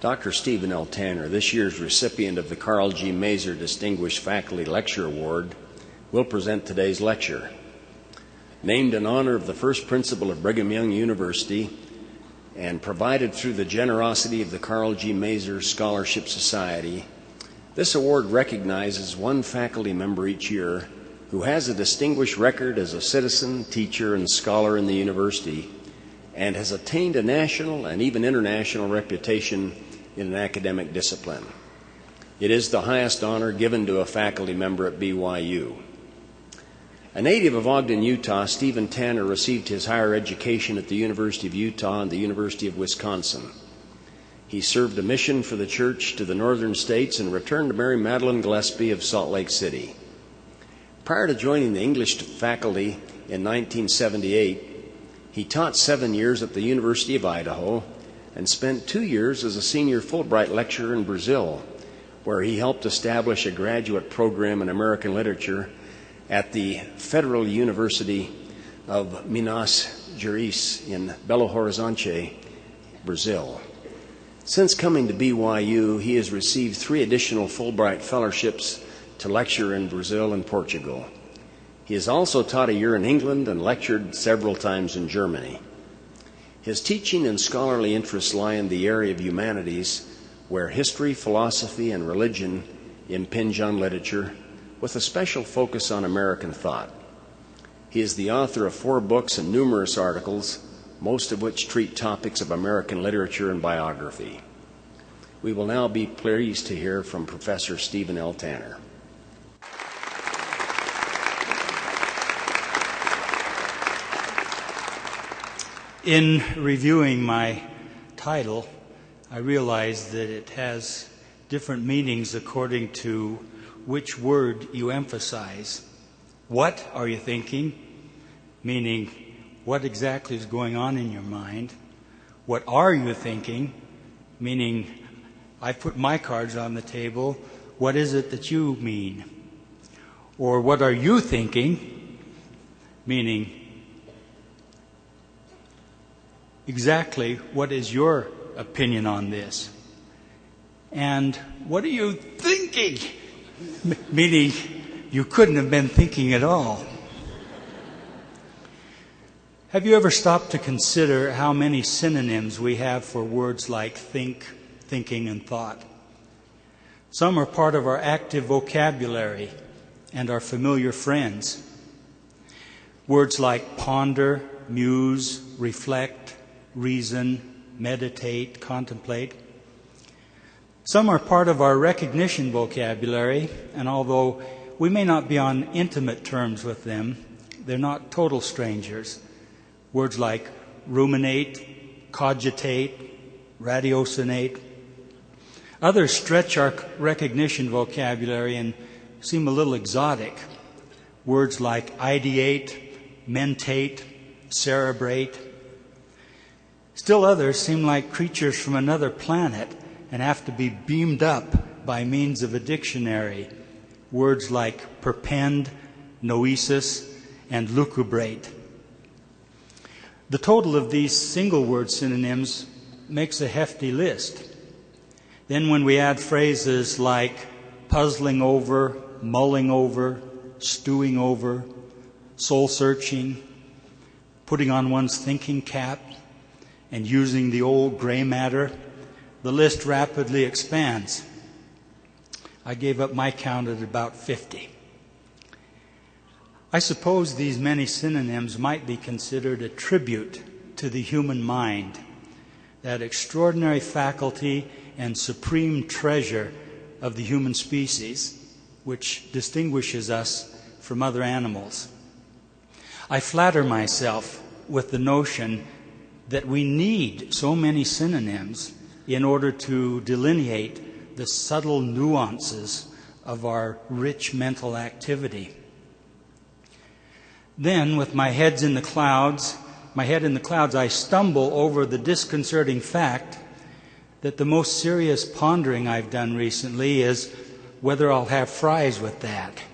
Dr. Stephen L. Tanner, this year's recipient of the Carl G. Mazur Distinguished Faculty Lecture Award, will present today's lecture. Named in honor of the first principal of Brigham Young University and provided through the generosity of the Carl G. Mazur Scholarship Society, this award recognizes one faculty member each year who has a distinguished record as a citizen, teacher, and scholar in the university and has attained a national and even international reputation in an academic discipline. It is the highest honor given to a faculty member at BYU. A native of Ogden, Utah, Stephen Tanner received his higher education at the University of Utah and the University of Wisconsin. He served a mission for the church to the northern states and returned to marry Madeline Gillespie of Salt Lake City. Prior to joining the English faculty in 1978, he taught 7 years at the University of Idaho and spent 2 years as a senior Fulbright lecturer in Brazil, where he helped establish a graduate program in American literature at the Federal University of Minas Gerais in Belo Horizonte, Brazil. Since coming to BYU, he has received 3 additional Fulbright fellowships to lecture in Brazil and Portugal. He has also taught a year in England and lectured several times in Germany. His teaching and scholarly interests lie in the area of humanities, where history, philosophy, and religion impinge on literature, with a special focus on American thought. He is the author of 4 books and numerous articles, most of which treat topics of American literature and biography. We will now be pleased to hear from Professor Stephen L. Tanner. In reviewing my title, I realized that it has different meanings according to which word you emphasize. What are you thinking? Meaning, what exactly is going on in your mind? What are you thinking? Meaning, I put my cards on the table. What is it that you mean? Or what are you thinking? Meaning, exactly what is your opinion on this? And what are you thinking? Meaning, you couldn't have been thinking at all. Have you ever stopped to consider how many synonyms we have for words like think, thinking, and thought? Some are part of our active vocabulary and our familiar friends. Words like ponder, muse, reflect, reason, meditate, contemplate. Some are part of our recognition vocabulary, and although we may not be on intimate terms with them, they're not total strangers. Words like ruminate, cogitate, ratiocinate. Others stretch our recognition vocabulary and seem a little exotic. Words like ideate, mentate, cerebrate. Still others seem like creatures from another planet and have to be beamed up by means of a dictionary. Words like perpend, noesis, and lucubrate. The total of these single-word synonyms makes a hefty list. Then when we add phrases like puzzling over, mulling over, stewing over, soul-searching, putting on one's thinking cap, and using the old gray matter, the list rapidly expands. I gave up my count at about 50. I suppose these many synonyms might be considered a tribute to the human mind, that extraordinary faculty and supreme treasure of the human species, which distinguishes us from other animals. I flatter myself with the notion that we need so many synonyms in order to delineate the subtle nuances of our rich mental activity. Then, with my head in the clouds, I stumble over the disconcerting fact that the most serious pondering I've done recently is whether I'll have fries with that.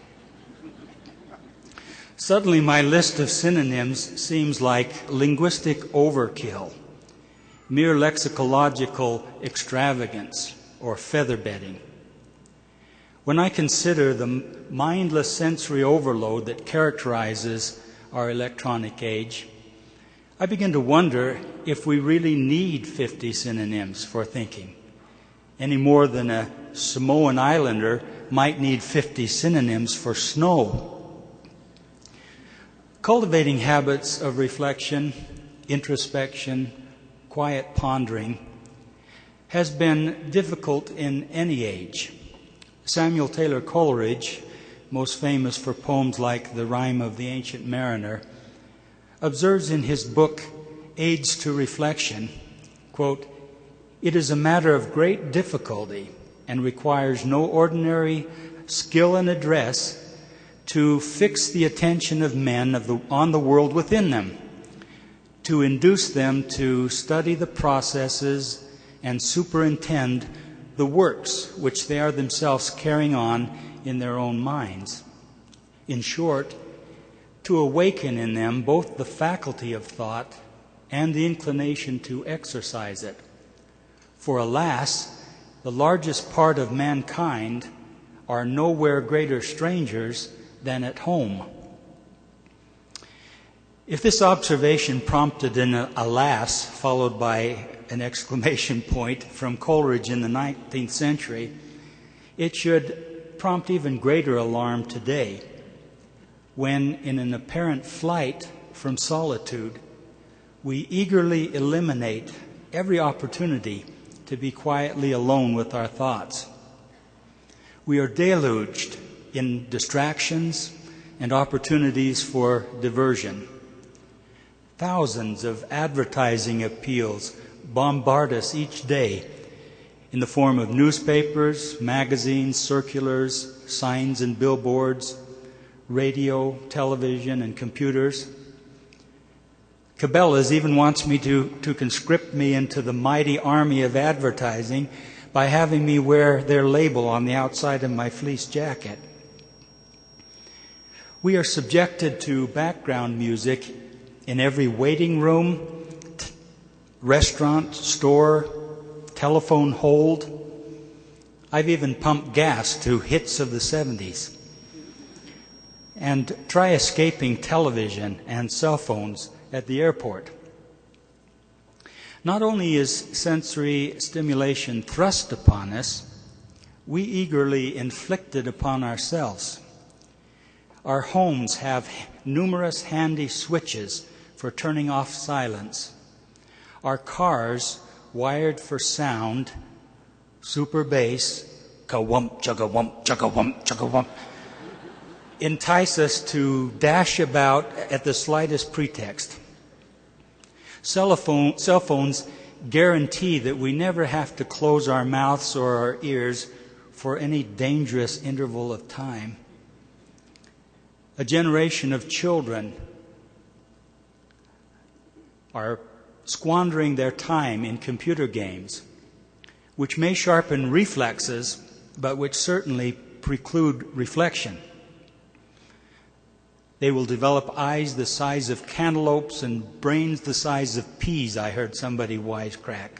Suddenly, my list of synonyms seems like linguistic overkill. mere lexicological extravagance, or feather bedding. When I consider the mindless sensory overload that characterizes our electronic age, I begin to wonder if we really need 50 synonyms for thinking, any more than a Samoan Islander might need 50 synonyms for snow. Cultivating habits of reflection, introspection, quiet pondering has been difficult in any age. Samuel Taylor Coleridge, most famous for poems like The Rime of the Ancient Mariner, observes in his book, Aids to Reflection, quote, "It is a matter of great difficulty and requires no ordinary skill and address to fix the attention of men on the world within them, to induce them to study the processes and superintend the works which they are themselves carrying on in their own minds. In short, to awaken in them both the faculty of thought and the inclination to exercise it. For alas, the largest part of mankind are nowhere greater strangers than at home." If this observation prompted an alas followed by an exclamation point from Coleridge in the 19th century, it should prompt even greater alarm today, when, in an apparent flight from solitude, we eagerly eliminate every opportunity to be quietly alone with our thoughts. We are deluged in distractions and opportunities for diversion. Thousands of advertising appeals bombard us each day in the form of newspapers, magazines, circulars, signs and billboards, radio, television, and computers. Cabela's even wants me to conscript me into the mighty army of advertising by having me wear their label on the outside of my fleece jacket. We are subjected to background music in every waiting room, restaurant, store, telephone hold. I've even pumped gas to hits of the 70s. And try escaping television and cell phones at the airport. Not only is sensory stimulation thrust upon us, we eagerly inflict it upon ourselves. Our homes have numerous handy switches for turning off silence. Our cars, wired for sound, super bass, ka-wump, chugga-wump, chugga-wump, chugga-wump, entice us to dash about at the slightest pretext. Cell phones guarantee that we never have to close our mouths or our ears for any dangerous interval of time. A generation of children are squandering their time in computer games, which may sharpen reflexes, but which certainly preclude reflection. They will develop eyes the size of cantaloupes and brains the size of peas, I heard somebody wisecrack.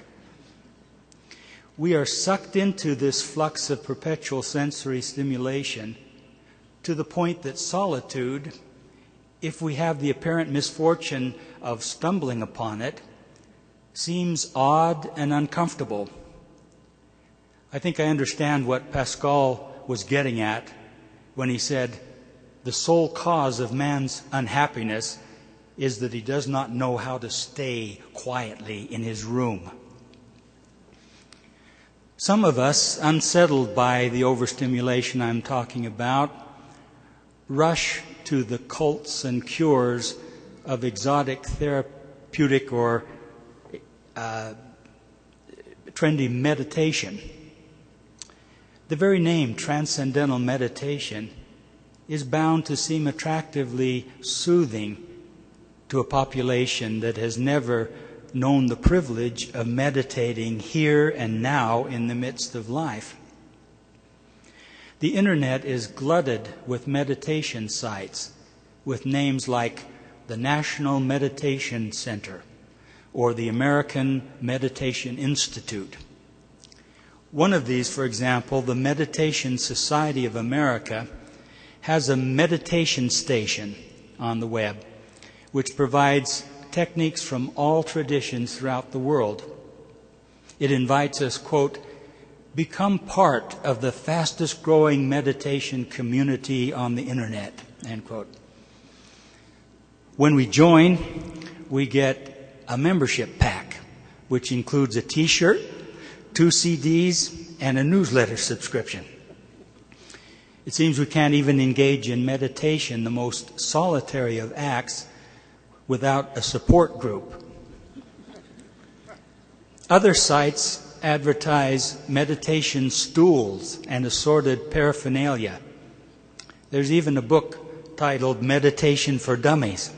We are sucked into this flux of perpetual sensory stimulation to the point that solitude, if we have the apparent misfortune of stumbling upon it, seems odd and uncomfortable. I think I understand what Pascal was getting at when he said, the sole cause of man's unhappiness is that he does not know how to stay quietly in his room. Some of us, unsettled by the overstimulation I'm talking about, rush to the cults and cures of exotic therapeutic or trendy meditation. The very name transcendental meditation is bound to seem attractively soothing to a population that has never known the privilege of meditating here and now in the midst of life. The internet is glutted with meditation sites with names like the National Meditation Center or the American Meditation Institute. One of these, for example, the Meditation Society of America, has a meditation station on the web, which provides techniques from all traditions throughout the world. It invites us, quote, become part of the fastest growing meditation community on the internet, end quote. When we join, we get a membership pack, which includes a t-shirt, 2 CDs, and a newsletter subscription. It seems we can't even engage in meditation, the most solitary of acts, without a support group. Other sites advertise meditation stools and assorted paraphernalia. There's even a book titled Meditation for Dummies.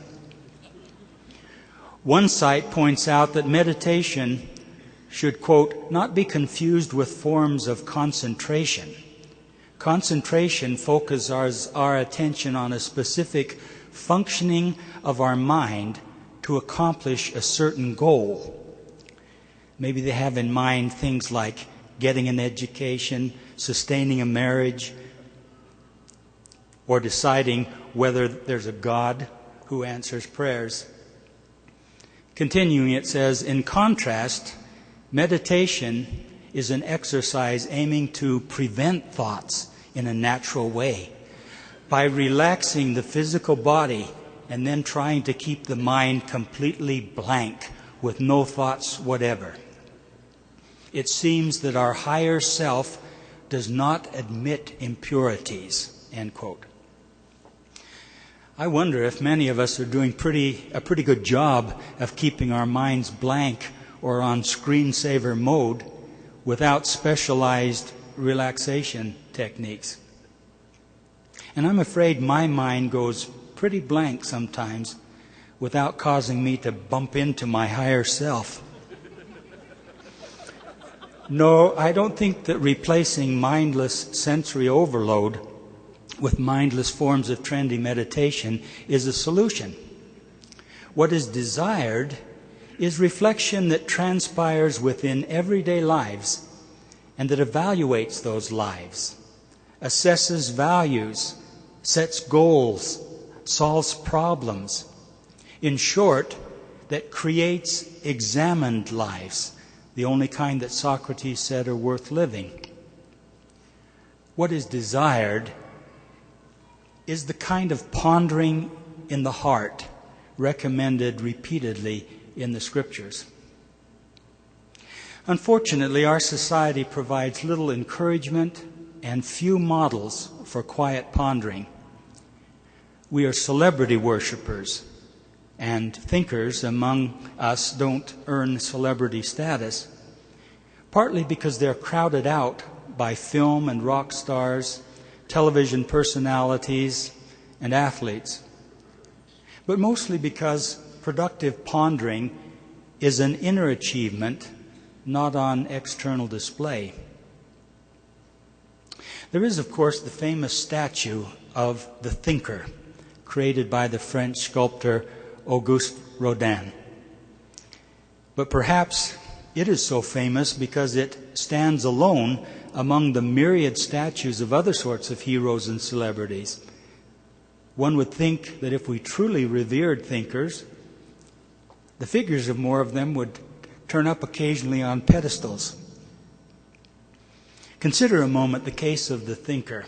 One site points out that meditation should, quote, not be confused with forms of concentration. Concentration focuses our attention on a specific functioning of our mind to accomplish a certain goal. Maybe they have in mind things like getting an education, sustaining a marriage, or deciding whether there's a God who answers prayers. Continuing, it says, in contrast, meditation is an exercise aiming to prevent thoughts in a natural way by relaxing the physical body and then trying to keep the mind completely blank with no thoughts whatever. It seems that our higher self does not admit impurities, end quote. I wonder if many of us are doing a pretty good job of keeping our minds blank or on screensaver mode without specialized relaxation techniques. And I'm afraid my mind goes pretty blank sometimes without causing me to bump into my higher self. No, I don't think that replacing mindless sensory overload with mindless forms of trendy meditation is a solution. What is desired is reflection that transpires within everyday lives and that evaluates those lives, assesses values, sets goals, solves problems. In short, that creates examined lives, the only kind that Socrates said are worth living. What is desired is the kind of pondering in the heart recommended repeatedly in the Scriptures. Unfortunately, our society provides little encouragement and few models for quiet pondering. We are celebrity worshippers, and thinkers among us don't earn celebrity status, partly because they're crowded out by film and rock stars, television personalities, and athletes, but mostly because productive pondering is an inner achievement, not on external display. There is, of course, the famous statue of the thinker, created by the French sculptor Auguste Rodin. But perhaps it is so famous because it stands alone among the myriad statues of other sorts of heroes and celebrities. One would think that if we truly revered thinkers, the figures of more of them would turn up occasionally on pedestals. Consider a moment the case of the thinker.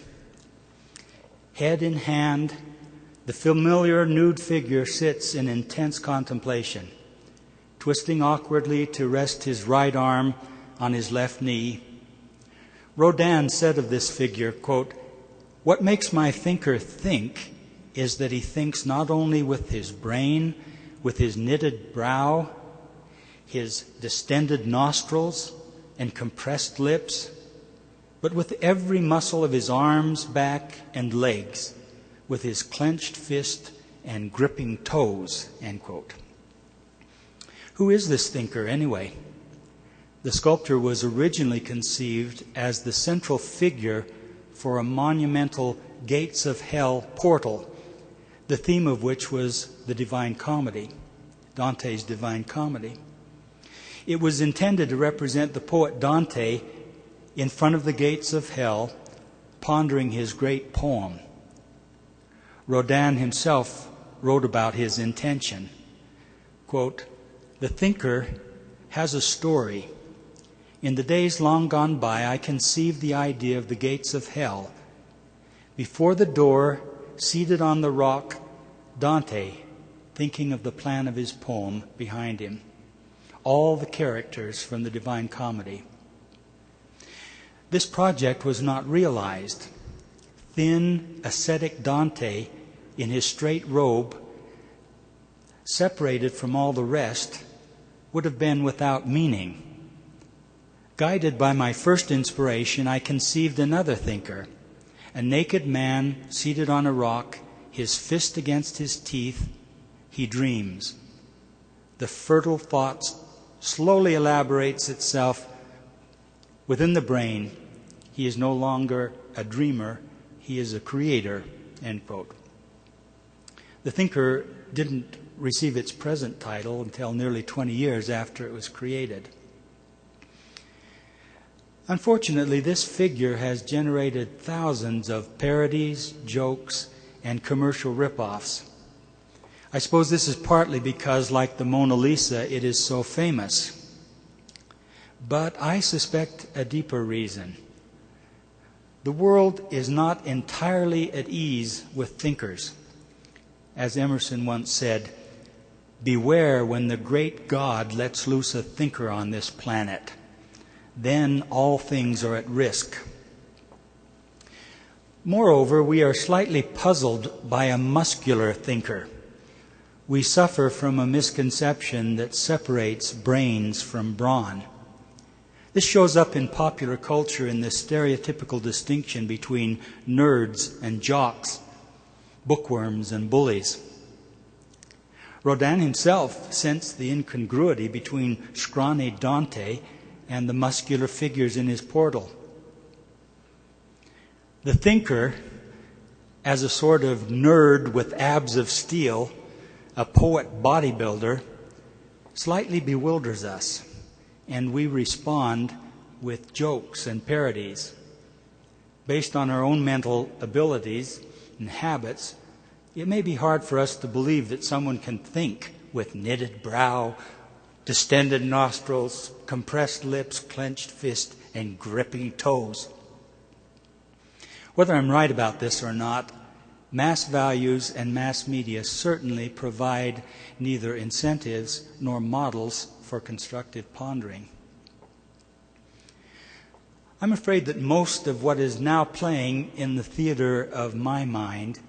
Head in hand, the familiar nude figure sits in intense contemplation, twisting awkwardly to rest his right arm on his left knee. Rodin said of this figure, quote, "What makes my thinker think is that he thinks not only with his brain, with his knitted brow, his distended nostrils and compressed lips, but with every muscle of his arms, back, and legs, with his clenched fist and gripping toes," end quote. Who is this thinker anyway? The sculpture was originally conceived as the central figure for a monumental Gates of Hell portal, the theme of which was the Divine Comedy, Dante's Divine Comedy. It was intended to represent the poet Dante in front of the gates of hell, pondering his great poem. Rodin himself wrote about his intention. Quote, "The thinker has a story. In the days long gone by, I conceived the idea of the gates of hell. Before the door, seated on the rock, Dante, thinking of the plan of his poem behind him. All the characters from the Divine Comedy." This project was not realized. Thin, ascetic Dante, in his straight robe, separated from all the rest, would have been without meaning. Guided by my first inspiration, I conceived another thinker, a naked man seated on a rock, his fist against his teeth. He dreams. The fertile thought slowly elaborates itself within the brain. He is no longer a dreamer, he is a creator, end quote. The thinker didn't receive its present title until nearly 20 years after it was created. Unfortunately, this figure has generated thousands of parodies, jokes, and commercial rip-offs. I suppose this is partly because, like the Mona Lisa, it is so famous. But I suspect a deeper reason. The world is not entirely at ease with thinkers. As Emerson once said, "Beware when the great God lets loose a thinker on this planet. Then all things are at risk." Moreover, we are slightly puzzled by a muscular thinker. We suffer from a misconception that separates brains from brawn. This shows up in popular culture in the stereotypical distinction between nerds and jocks, bookworms and bullies. Rodin himself sensed the incongruity between scrawny Dante and the muscular figures in his portal. The thinker, as a sort of nerd with abs of steel, a poet bodybuilder, slightly bewilders us, and we respond with jokes and parodies. Based on our own mental abilities and habits, it may be hard for us to believe that someone can think with knitted brow, distended nostrils, compressed lips, clenched fist, and gripping toes. Whether I'm right about this or not, mass values and mass media certainly provide neither incentives nor models for constructive pondering. I'm afraid that most of what is now playing in the theater of my mind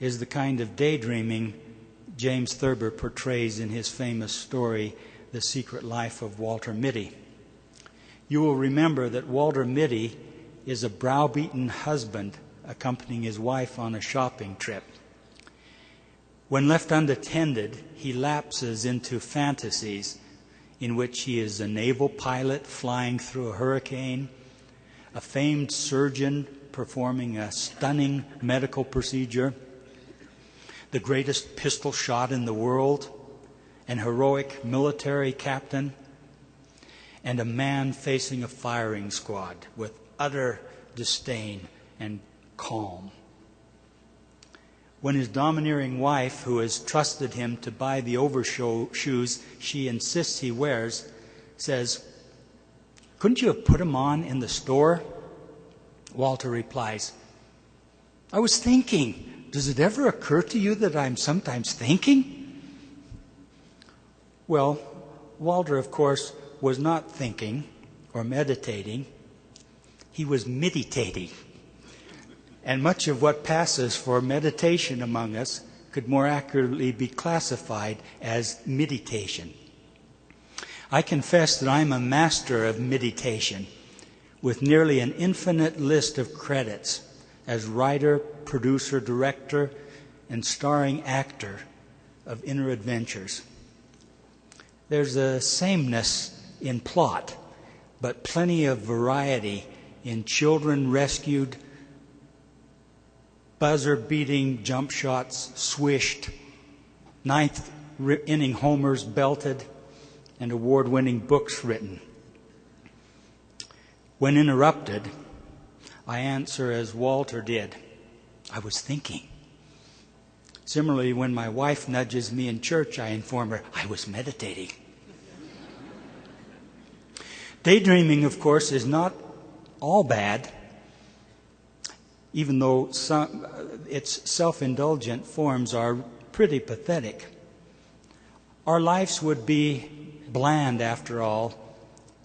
is the kind of daydreaming James Thurber portrays in his famous story, The Secret Life of Walter Mitty. You will remember that Walter Mitty is a browbeaten husband accompanying his wife on a shopping trip. When left unattended, he lapses into fantasies in which he is a naval pilot flying through a hurricane, a famed surgeon performing a stunning medical procedure, the greatest pistol shot in the world, an heroic military captain, and a man facing a firing squad with utter disdain and calm. When his domineering wife, who has trusted him to buy the overshoes she insists he wears, says, "Couldn't you have put them on in the store?" Walter replies, "I was thinking. Does it ever occur to you that I'm sometimes thinking?" Well, Walter, of course, was not thinking or meditating. He was meditating. And much of what passes for meditation among us could more accurately be classified as meditation. I confess that I'm a master of meditation, with nearly an infinite list of credits as writer, producer, director, and starring actor of Inner Adventures. There's a sameness in plot, but plenty of variety in children rescued, buzzer-beating jump shots swished, ninth inning homers belted, and award-winning books written. When interrupted, I answer as Walter did. I was thinking. Similarly, when my wife nudges me in church, I inform her, I was meditating. Daydreaming, of course, is not all bad, even though its self-indulgent forms are pretty pathetic. Our lives would be bland, after all,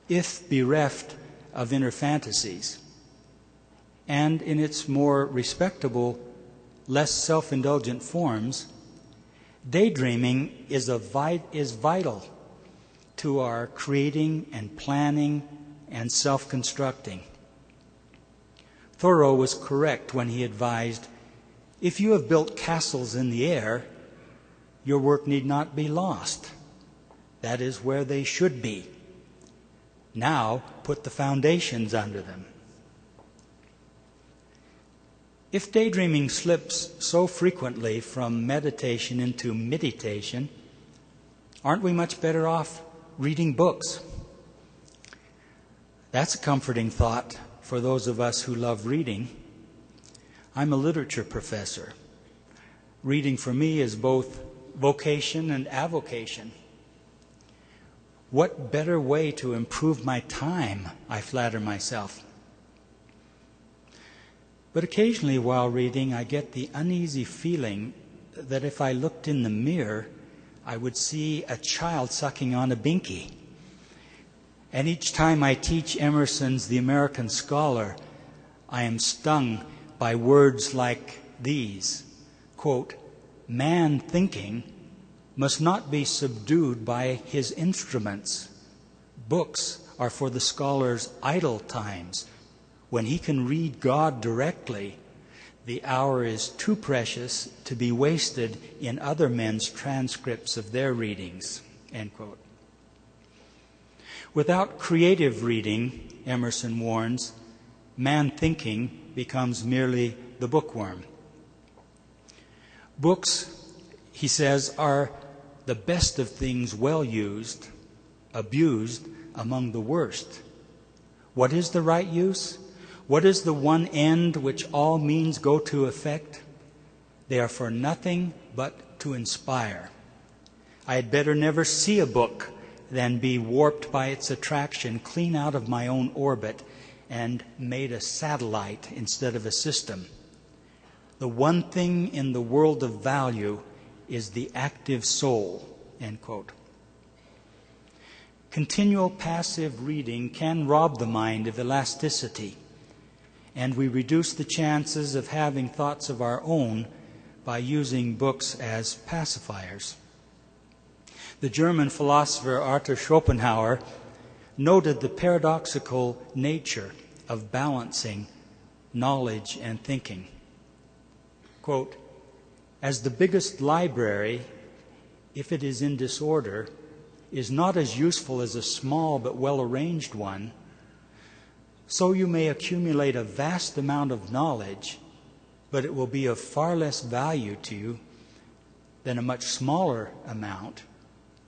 if bereft of inner fantasies. And in its more respectable, less self-indulgent forms, daydreaming is vital to our creating and planning and self-constructing. Thoreau was correct when he advised, if you have built castles in the air, your work need not be lost. That is where they should be. Now put the foundations under them. If daydreaming slips so frequently from meditation into meditation, aren't we much better off reading books? That's a comforting thought for those of us who love reading. I'm a literature professor. Reading for me is both vocation and avocation. What better way to improve my time, I flatter myself. But occasionally while reading, I get the uneasy feeling that if I looked in the mirror, I would see a child sucking on a binky. And each time I teach Emerson's The American Scholar, I am stung by words like these, quote, man thinking must not be subdued by his instruments. Books are for the scholar's idle times. When he can read God directly, the hour is too precious to be wasted in other men's transcripts of their readings, end quote. Without creative reading, Emerson warns, man thinking becomes merely the bookworm. Books, he says, are the best of things well used, abused among the worst. What is the right use? What is the one end which all means go to effect? They are for nothing but to inspire. I had better never see a book than be warped by its attraction clean out of my own orbit and made a satellite instead of a system. The one thing in the world of value is the active soul, end quote. Continual passive reading can rob the mind of elasticity, and we reduce the chances of having thoughts of our own by using books as pacifiers. The German philosopher Arthur Schopenhauer noted the paradoxical nature of balancing knowledge and thinking. Quote, as the biggest library, if it is in disorder, is not as useful as a small but well-arranged one, so you may accumulate a vast amount of knowledge, but it will be of far less value to you than a much smaller amount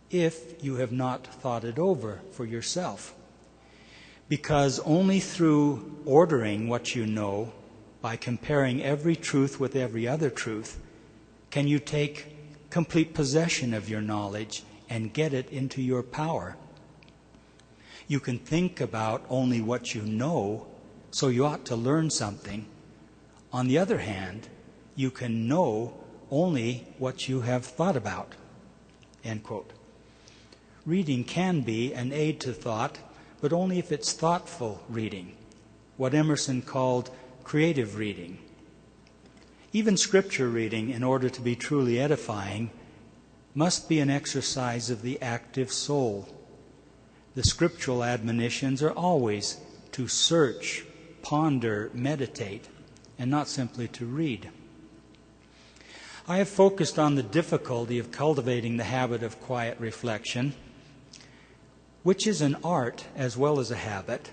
if you have not thought it over for yourself. Because only through ordering what you know, by comparing every truth with every other truth, can you take complete possession of your knowledge and get it into your power. You can think about only what you know, so you ought to learn something. On the other hand, you can know only what you have thought about. End quote. Reading can be an aid to thought, but only if it's thoughtful reading, what Emerson called creative reading. Even scripture reading, in order to be truly edifying, must be an exercise of the active soul. The scriptural admonitions are always to search, ponder, meditate, and not simply to read. I have focused on the difficulty of cultivating the habit of quiet reflection, which is an art as well as a habit,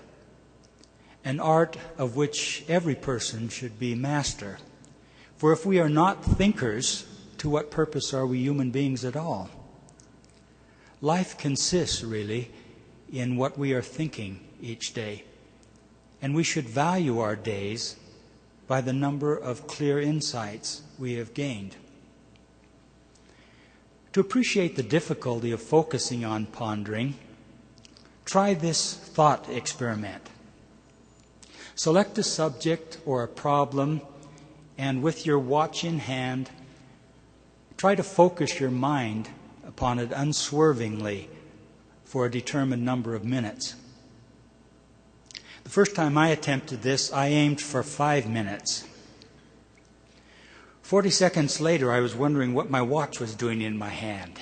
an art of which every person should be master. For if we are not thinkers, to what purpose are we human beings at all? Life consists, really, in what we are thinking each day, and we should value our days by the number of clear insights we have gained. To appreciate the difficulty of focusing on pondering, try this thought experiment. Select a subject or a problem, and with your watch in hand, try to focus your mind upon it unswervingly for a determined number of minutes. The first time I attempted this, I aimed for 5 minutes. 40 seconds later, I was wondering what my watch was doing in my hand.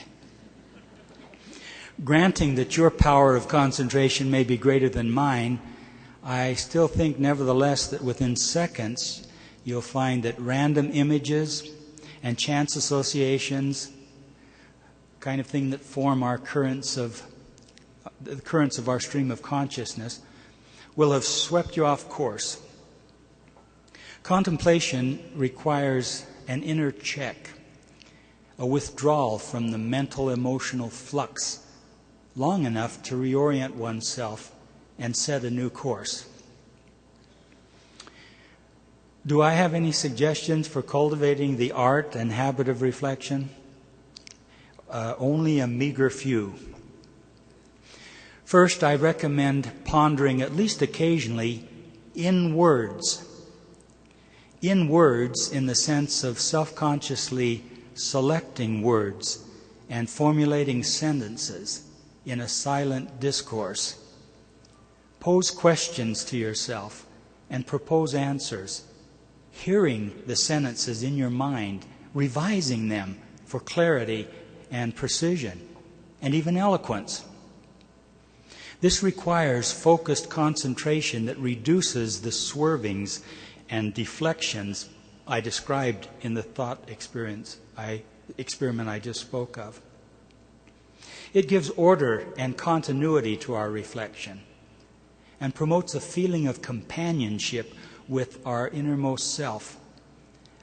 Granting that your power of concentration may be greater than mine, I still think, nevertheless, that within seconds, you'll find that random images and chance associations, kind of thing that form the currents of our stream of consciousness, will have swept you off course. Contemplation requires an inner check, a withdrawal from the mental emotional flux long enough to reorient oneself and set a new course. Do I have any suggestions for cultivating the art and habit of reflection? Only a meager few. First, I recommend pondering at least occasionally in words. In words in the sense of self-consciously selecting words and formulating sentences in a silent discourse. Pose questions to yourself and propose answers, hearing the sentences in your mind, revising them for clarity and precision, and even eloquence. This requires focused concentration that reduces the swervings and deflections I described in the thought experiment I just spoke of. It gives order and continuity to our reflection and promotes a feeling of companionship with our innermost self,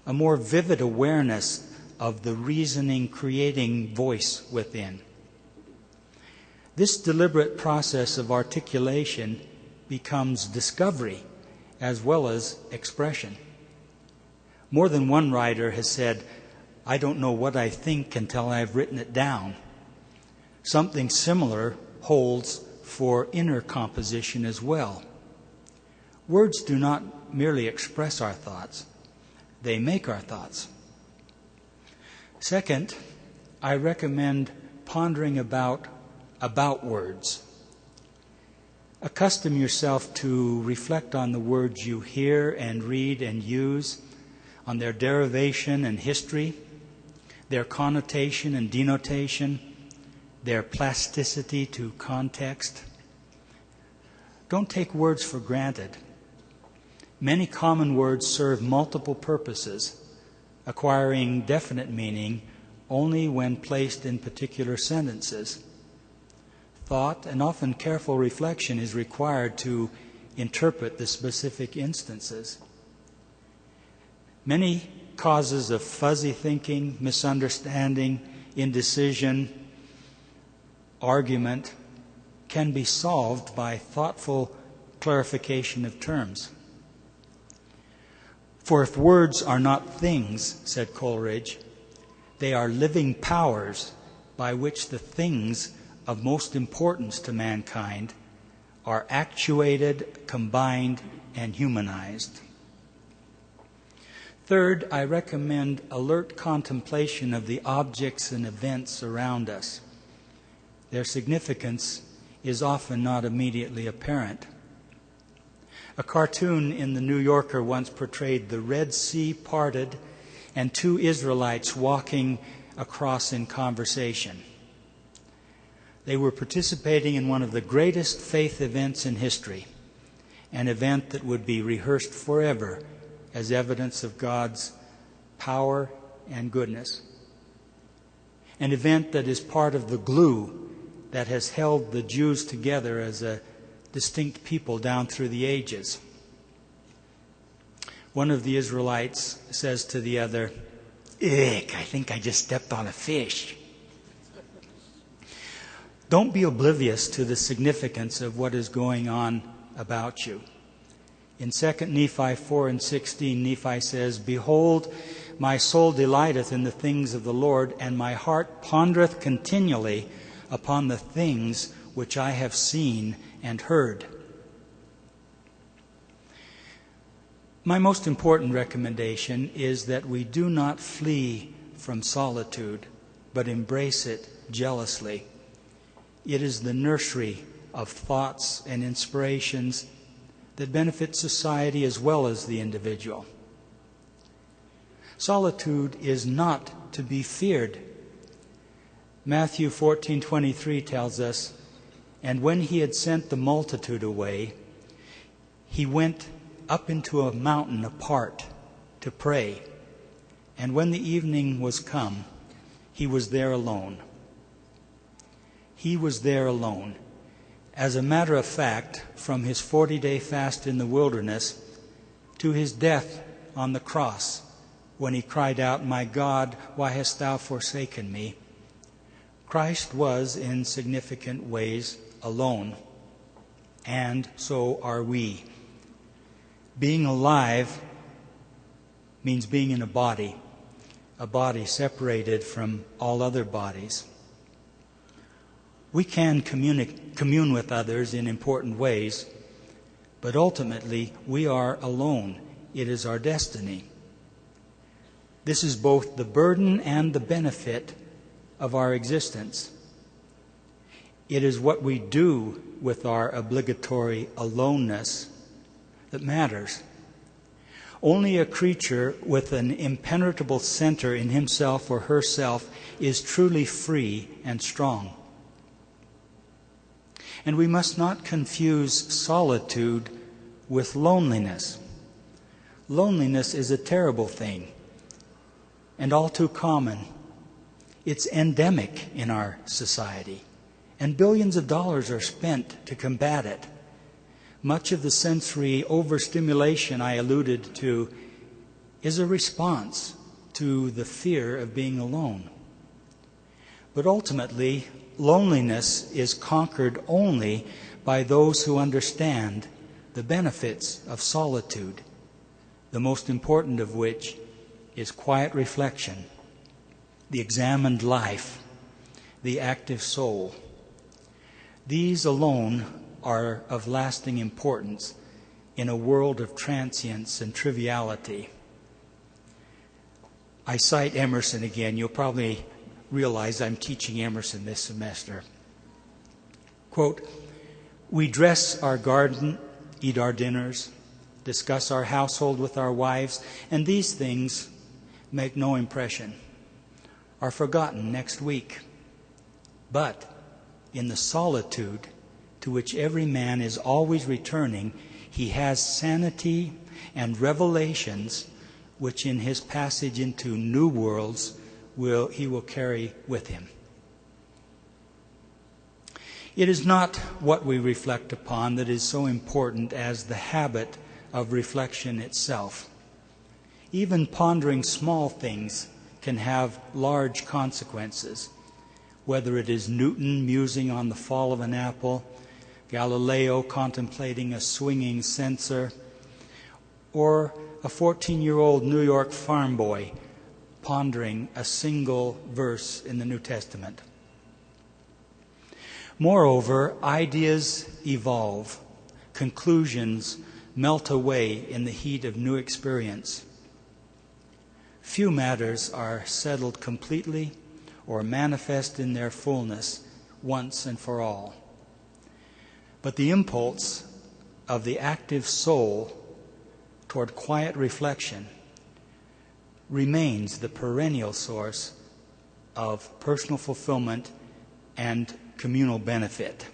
a more vivid awareness of the reasoning, creating voice within. This deliberate process of articulation becomes discovery as well as expression. More than one writer has said, "I don't know what I think until I've written it down." Something similar holds for inner composition as well. Words do not merely express our thoughts, they make our thoughts. Second, I recommend pondering about words. Accustom yourself to reflect on the words you hear and read and use, on their derivation and history, their connotation and denotation, their plasticity to context. Don't take words for granted. Many common words serve multiple purposes, acquiring definite meaning only when placed in particular sentences. Thought and often careful reflection is required to interpret the specific instances. Many causes of fuzzy thinking, misunderstanding, indecision, argument can be solved by thoughtful clarification of terms. For if words are not things, said Coleridge, they are living powers by which the things of most importance to mankind are actuated, combined, and humanized. Third, I recommend alert contemplation of the objects and events around us. Their significance is often not immediately apparent. A cartoon in the New Yorker once portrayed the Red Sea parted and two Israelites walking across in conversation. They were participating in one of the greatest faith events in history, an event that would be rehearsed forever as evidence of God's power and goodness. An event that is part of the glue that has held the Jews together as a distinct people down through the ages. One of the Israelites says to the other, "Ick, I think I just stepped on a fish." Don't be oblivious to the significance of what is going on about you. In 2 Nephi 4 and 16, Nephi says, "Behold, my soul delighteth in the things of the Lord, and my heart pondereth continually upon the things which I have seen and heard." My most important recommendation is that we do not flee from solitude, but embrace it jealously. It is the nursery of thoughts and inspirations that benefit society as well as the individual. Solitude is not to be feared. Matthew 14:23 tells us, "And when he had sent the multitude away, he went up into a mountain apart to pray. And when the evening was come, he was there alone." He was there alone. As a matter of fact, from his 40-day fast in the wilderness to his death on the cross, when he cried out, "My God, why hast thou forsaken me?" Christ was in significant ways alone, and so are we. Being alive means being in a body separated from all other bodies. We can commune with others in important ways, but ultimately we are alone. It is our destiny. This is both the burden and the benefit of our existence. It is what we do with our obligatory aloneness that matters. Only a creature with an impenetrable center in himself or herself is truly free and strong. And we must not confuse solitude with loneliness. Loneliness is a terrible thing and all too common. It's endemic in our society, and billions of dollars are spent to combat it. Much of the sensory overstimulation I alluded to is a response to the fear of being alone. But ultimately, loneliness is conquered only by those who understand the benefits of solitude, the most important of which is quiet reflection, the examined life, the active soul. These alone are of lasting importance in a world of transience and triviality. I cite Emerson again. You'll probably realize I'm teaching Emerson this semester. Quote, "We dress our garden, eat our dinners, discuss our household with our wives, and these things make no impression, are forgotten next week. But in the solitude to which every man is always returning, he has sanity and revelations which in his passage into new worlds he will carry with him." It is not what we reflect upon that is so important as the habit of reflection itself. Even pondering small things can have large consequences, whether it is Newton musing on the fall of an apple, Galileo contemplating a swinging censer, or a 14-year-old New York farm boy pondering a single verse in the New Testament. Moreover, ideas evolve, conclusions melt away in the heat of new experience. Few matters are settled completely or manifest in their fullness once and for all. But the impulse of the active soul toward quiet reflection remains the perennial source of personal fulfillment and communal benefit.